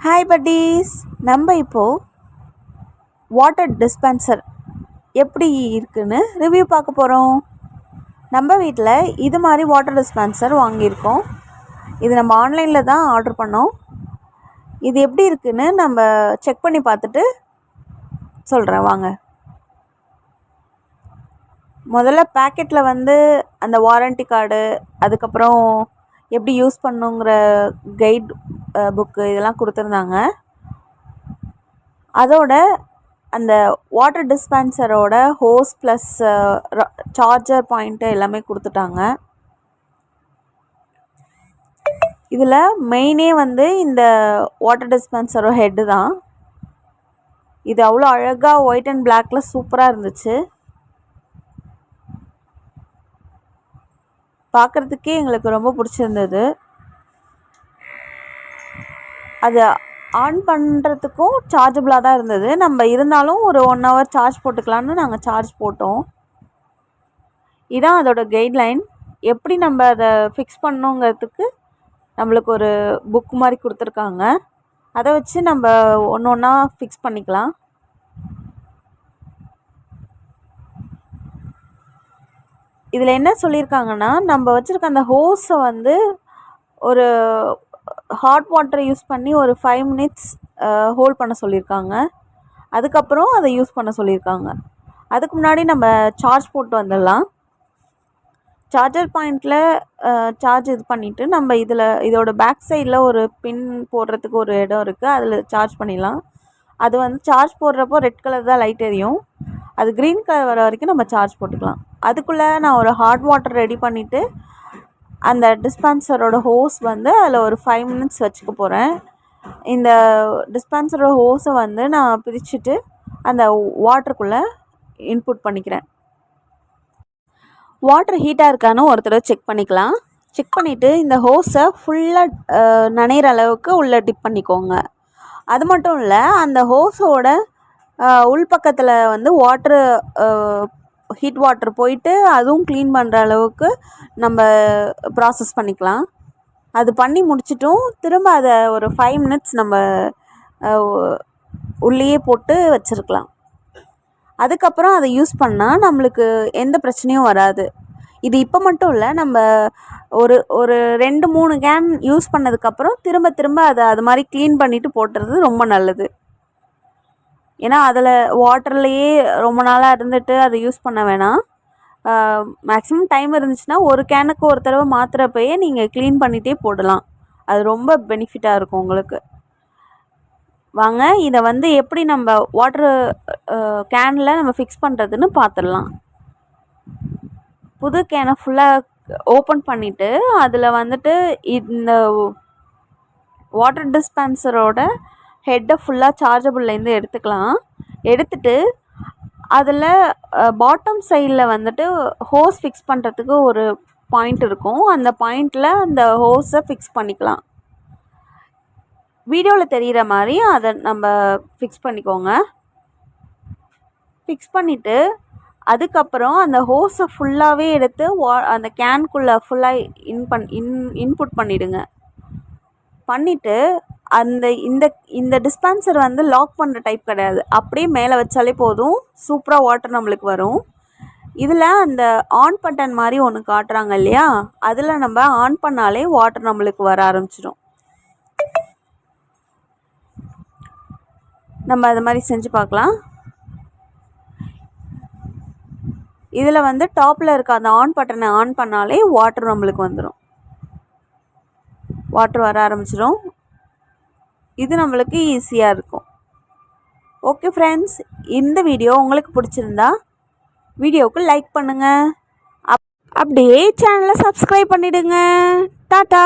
Hi buddies, நம்ம இப்போது water dispenser எப்படி இருக்குன்னு ரிவ்யூ பார்க்க போகிறோம். நம்ம வீட்டில் இது மாதிரி வாட்டர் டிஸ்பென்சர் வாங்கியிருக்கோம். இது நம்ம ஆன்லைனில் தான் ஆர்டர் பண்ணோம். இது எப்படி இருக்குன்னு நம்ம செக் பண்ணி பார்த்துட்டு சொல்கிறேன் வாங்க. முதல்ல பேக்கெட்டில் அந்த வாரண்டி கார்டு, அதுக்கப்புறம் எப்படி யூஸ் பண்ணுங்கிற கைட் புக்கு இதெல்லாம் கொடுத்துருந்தாங்க. அதோட அந்த வாட்டர் டிஸ்பென்சரோட ஹோஸ் ப்ளஸ் சார்ஜர் பாயிண்ட்டு எல்லாமே கொடுத்துட்டாங்க. இதில் மெயினே இந்த வாட்டர் டிஸ்பென்சரோட ஹெட்டு தான். இது அவ்வளோ அழகாக ஒயிட் அண்ட் பிளாக்ல சூப்பராக இருந்துச்சு. பார்க்குறதுக்கே எங்களுக்கு ரொம்ப பிடிச்சிருந்தது. அது ஆன் பண்ணுறதுக்கும் சார்ஜபிளாக தான் இருந்தது. நம்ம இருந்தாலும் ஒரு 1 hour சார்ஜ் போட்டுக்கலான்னு நாங்கள் சார்ஜ் போட்டோம். இதான் அதோட கைட்லைன். எப்படி நம்ம அதை ஃபிக்ஸ் பண்ணணுங்கிறதுக்கு நம்மளுக்கு ஒரு புக் மாதிரி கொடுத்துருக்காங்க. அதை வச்சு நம்ம ஒன்று ஒன்றா ஃபிக்ஸ் பண்ணிக்கலாம். இதில் என்ன சொல்லியிருக்காங்கன்னா, நம்ம வச்சுருக்க அந்த ஹோஸை ஒரு ஹாட் வாட்டர் யூஸ் பண்ணி ஒரு 5 minutes ஹோல்ட் பண்ண சொல்லியிருக்காங்க. அதுக்கப்புறம் அதை யூஸ் பண்ண சொல்லியிருக்காங்க. அதுக்கு முன்னாடி நம்ம சார்ஜ் போட்டு வந்துடலாம். சார்ஜர் பாயிண்டில் சார்ஜ் இது பண்ணிவிட்டு நம்ம இதோட பேக் சைடில் ஒரு பின் போடுறதுக்கு ஒரு இடம் இருக்குது. அதில் சார்ஜ் பண்ணிடலாம். அது சார்ஜ் போடுறப்போ ரெட் கலர் தான் லைட் எரியும். அது க்ரீன் கலர் வர வரைக்கும் நம்ம சார்ஜ் போட்டுக்கலாம். அதுக்குள்ளே நான் ஒரு ஹாட் வாட்டர் ரெடி பண்ணிவிட்டு அந்த டிஸ்பென்சரோட ஹோஸ் அதில் ஒரு 5 minutes வச்சுக்க போகிறேன். இந்த டிஸ்பென்சரோட ஹோஸை நான் பிரிச்சுட்டு அந்த வாட்டருக்குள்ளே இன்புட் பண்ணிக்கிறேன். வாட்டர் ஹீட்டாக இருக்கான்னு ஒரு தடவை செக் பண்ணிக்கலாம். செக் பண்ணிவிட்டு இந்த ஹோஸை ஃபுல்லாக நனைகிற அளவுக்கு உள்ளே டிப் பண்ணிக்கோங்க. அது மட்டும் இல்லை, அந்த ஹோஸோட உள்பக்கத்தில் வாட்ரு ஹீட் வாட்டர் போயிட்டு அதுவும் க்ளீன் பண்ணுற அளவுக்கு நம்ம ப்ராசஸ் பண்ணிக்கலாம். அது பண்ணி முடிச்சிட்டும் திரும்ப அதை ஒரு 5 minutes நம்ம உள்ளேயே போட்டு வச்சுருக்கலாம். அதுக்கப்புறம் அதை யூஸ் பண்ணால் நம்மளுக்கு எந்த பிரச்சனையும் வராது. இது இப்போ மட்டும் இல்லை, நம்ம ஒரு 2-3 கேன் யூஸ் பண்ணதுக்கப்புறம் திரும்ப திரும்ப அதை அது மாதிரி க்ளீன் பண்ணிவிட்டு போட்டுறது ரொம்ப நல்லது. ஏன்னா அதில் வாட்டர்லேயே ரொம்ப நாளாக இருந்துட்டு அதை யூஸ் பண்ண வேணாம். மேக்ஸிமம் டைம் இருந்துச்சுன்னா ஒரு கேனுக்கு ஒரு தடவை மாற்றுறப்பயே நீங்கள் க்ளீன் பண்ணிகிட்டே போடலாம். அது ரொம்ப பெனிஃபிட்டாக இருக்கும் உங்களுக்கு. வாங்க, இதை எப்படி நம்ம வாட்ரு கேனில் நம்ம ஃபிக்ஸ் பண்ணுறதுன்னு பார்த்துடலாம். புது கேனை ஃபுல்லாக ஓப்பன் பண்ணிவிட்டு அதில் இந்த வாட்டர் டிஸ்பென்சரோட ஹெட்டை ஃபுல்லாக சார்ஜபிள்லேருந்து எடுத்துக்கலாம். எடுத்துட்டு அதில் பாட்டம் சைடில் ஹோஸ் ஃபிக்ஸ் பண்ணுறதுக்கு ஒரு பாயிண்ட் இருக்கும். அந்த பாயிண்டில் அந்த ஹோஸை ஃபிக்ஸ் பண்ணிக்கலாம். வீடியோவில் தெரிகிற மாதிரி அதை நம்ம ஃபிக்ஸ் பண்ணிக்கோங்க. ஃபிக்ஸ் பண்ணிவிட்டு அதுக்கப்புறம் அந்த ஹோஸை ஃபுல்லாகவே எடுத்து அந்த கேனுக்குள்ளே ஃபுல்லாக இன்புட் பண்ணிவிடுங்க. பண்ணிவிட்டு இந்த டிஸ்பென்சர் லாக் பண்ணுற டைப் கிடையாது. அப்படியே மேலே வச்சாலே போதும், சூப்பராக வாட்டர் நம்மளுக்கு வரும். இதில் அந்த ஆன் பட்டன் மாதிரி ஒன்று காட்டுறாங்க இல்லையா, அதில் நம்ம ஆன் பண்ணாலே வாட்டர் நம்மளுக்கு வர ஆரம்பிச்சிடும். நம்ம அது மாதிரி செஞ்சு பார்க்கலாம். இதில் டாப்பில் இருக்க அந்த ஆன் பட்டனை ஆன் பண்ணாலே வாட்டர் நம்மளுக்கு வந்துடும். வாட்டர் வர ஆரம்பிச்சிடும். இது நம்மளுக்கு ஈஸியாக இருக்கும். ஓகே ஃப்ரெண்ட்ஸ், இந்த வீடியோ உங்களுக்கு பிடிச்சிருந்தா வீடியோவுக்கு லைக் பண்ணுங்கள். அப்படியே சேனலை சப்ஸ்கிரைப் பண்ணிவிடுங்க. டாட்டா.